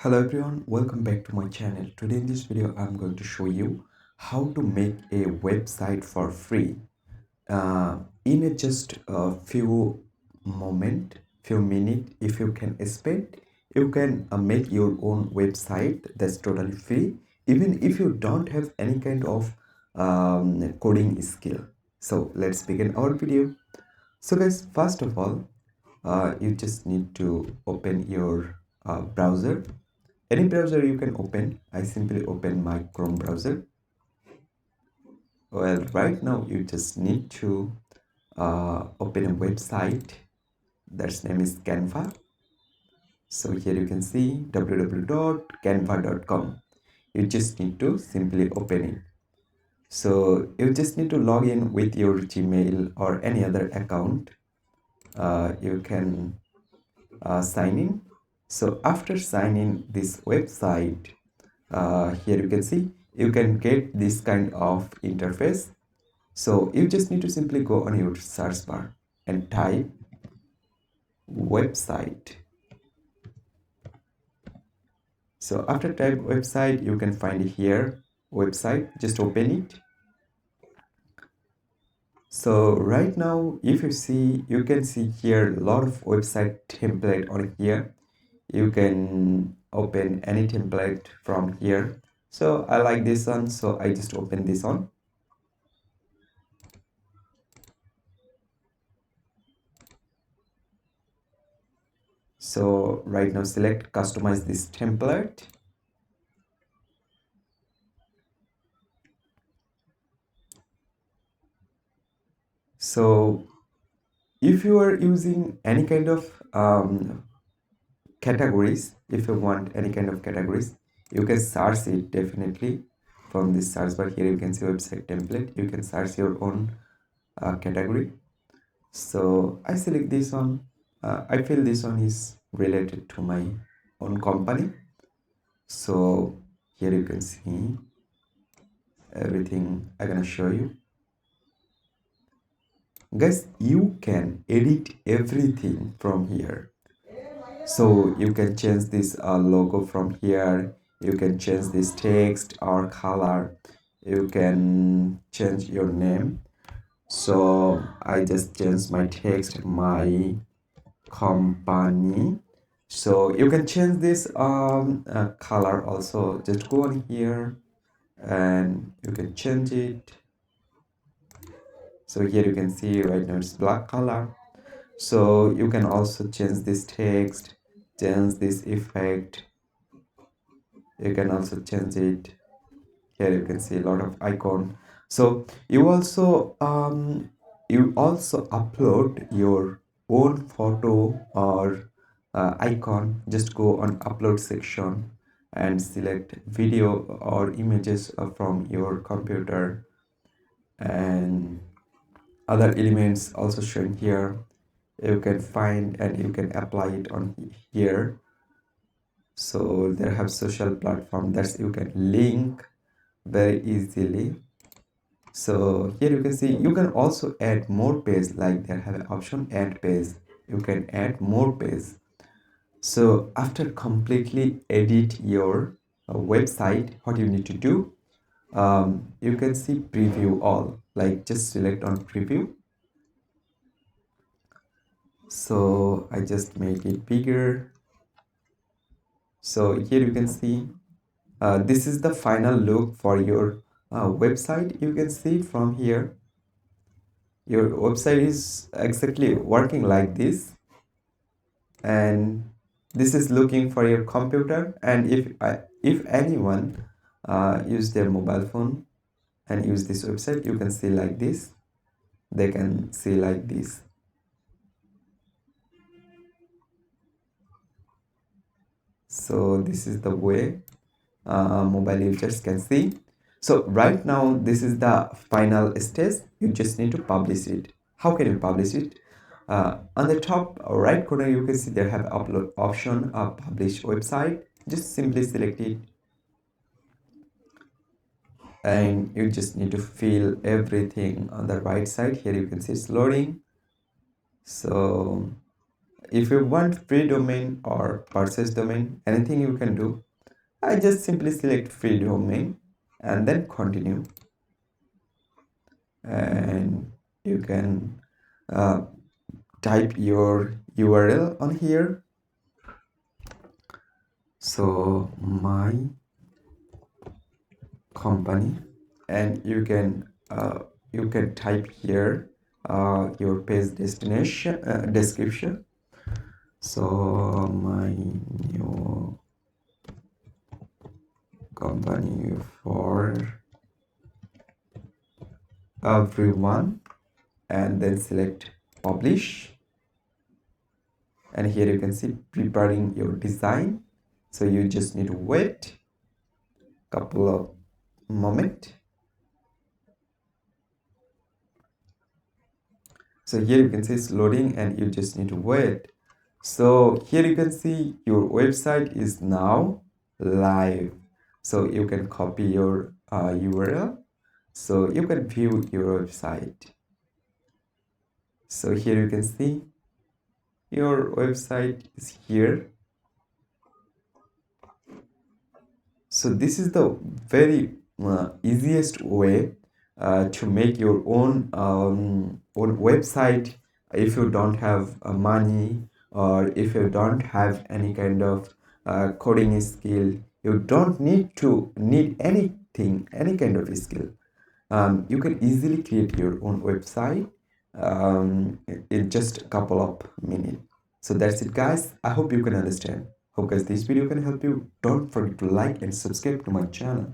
Hello everyone, welcome back to my channel. Today in this video I'm going to show you how to make a website for free in just a few minutes. If you can spend, you can make your own website that's totally free, even if you don't have any kind of coding skill. So let's begin our video. So guys, first of all, you just need to open your browser. Any browser you can open. I simply open my Chrome browser. Well, right now you just need to open a website that's name is Canva. So here you can see www.canva.com. You just need to simply open it. So you just need to log in with your Gmail or any other account. You can sign in. So after signing this website, here you can see you can get this kind of interface. So you just need to simply go on your search bar and type website. So after type website, you can find here website. Just open it. So right now, if you see, you can see here a lot of website template on here. You can open any template from here. So I like this one, so I just open this one. So right now select customize this template. So if you are using any kind of categories, if you want any kind of categories, you can search it definitely from this search bar. Here you can see website template. You can search your own category. So I select this one. I feel this one is related to my own company. So here you can see everything I'm gonna show you. Guys, you can edit everything from here. So you can change this logo from here. You can change this text or color. You can change your name. So I just changed my text, my company. So you can change this color also. Just go on here and you can change it. So here you can see right now it's black color. So you can also change this text, change this effect. You can also change it. Here you can see a lot of icon. So you also upload your own photo or icon. Just go on upload section and select video or images from your computer, and other elements also shown here. You can find and you can apply it on here. So there have social platform that you can link very easily. So here you can see you can also add more page, like they have an option add page. You can add more page. So after completely edit your website, what you need to do, you can see preview all, like just select on preview. So I just make it bigger. So here you can see this is the final look for your website. You can see from here your website is exactly working like this, and this is looking for your computer. And if anyone use their mobile phone and use this website, you can see like this. They can see like this. So this is the way mobile users can see. So right now this is the final stage. You just need to publish it. How can you publish it? On the top right corner you can see they have upload option, publish website. Just simply select it and you just need to fill everything on the right side. Here you can see it's loading. So If you want free domain or purchase domain, anything you can do. I just simply select free domain and then continue, and you can uh, type your URL on here. So my company, and you can type here your page destination description. So my new company for everyone, and then select publish, and here you can see preparing your design. So you just need to wait couple of moment. So here you can see it's loading and you just need to wait. So here you can see your website is now live. So you can copy your URL, so you can view your website. So here you can see your website is here. So this is the very easiest way to make your own website if you don't have money, or if you don't have any kind of coding skill. You don't need anything, any kind of skill. You can easily create your own website in just a couple of minutes. So that's it, guys. I hope you can understand. Hope guys this video can help you. Don't forget to like and subscribe to my channel.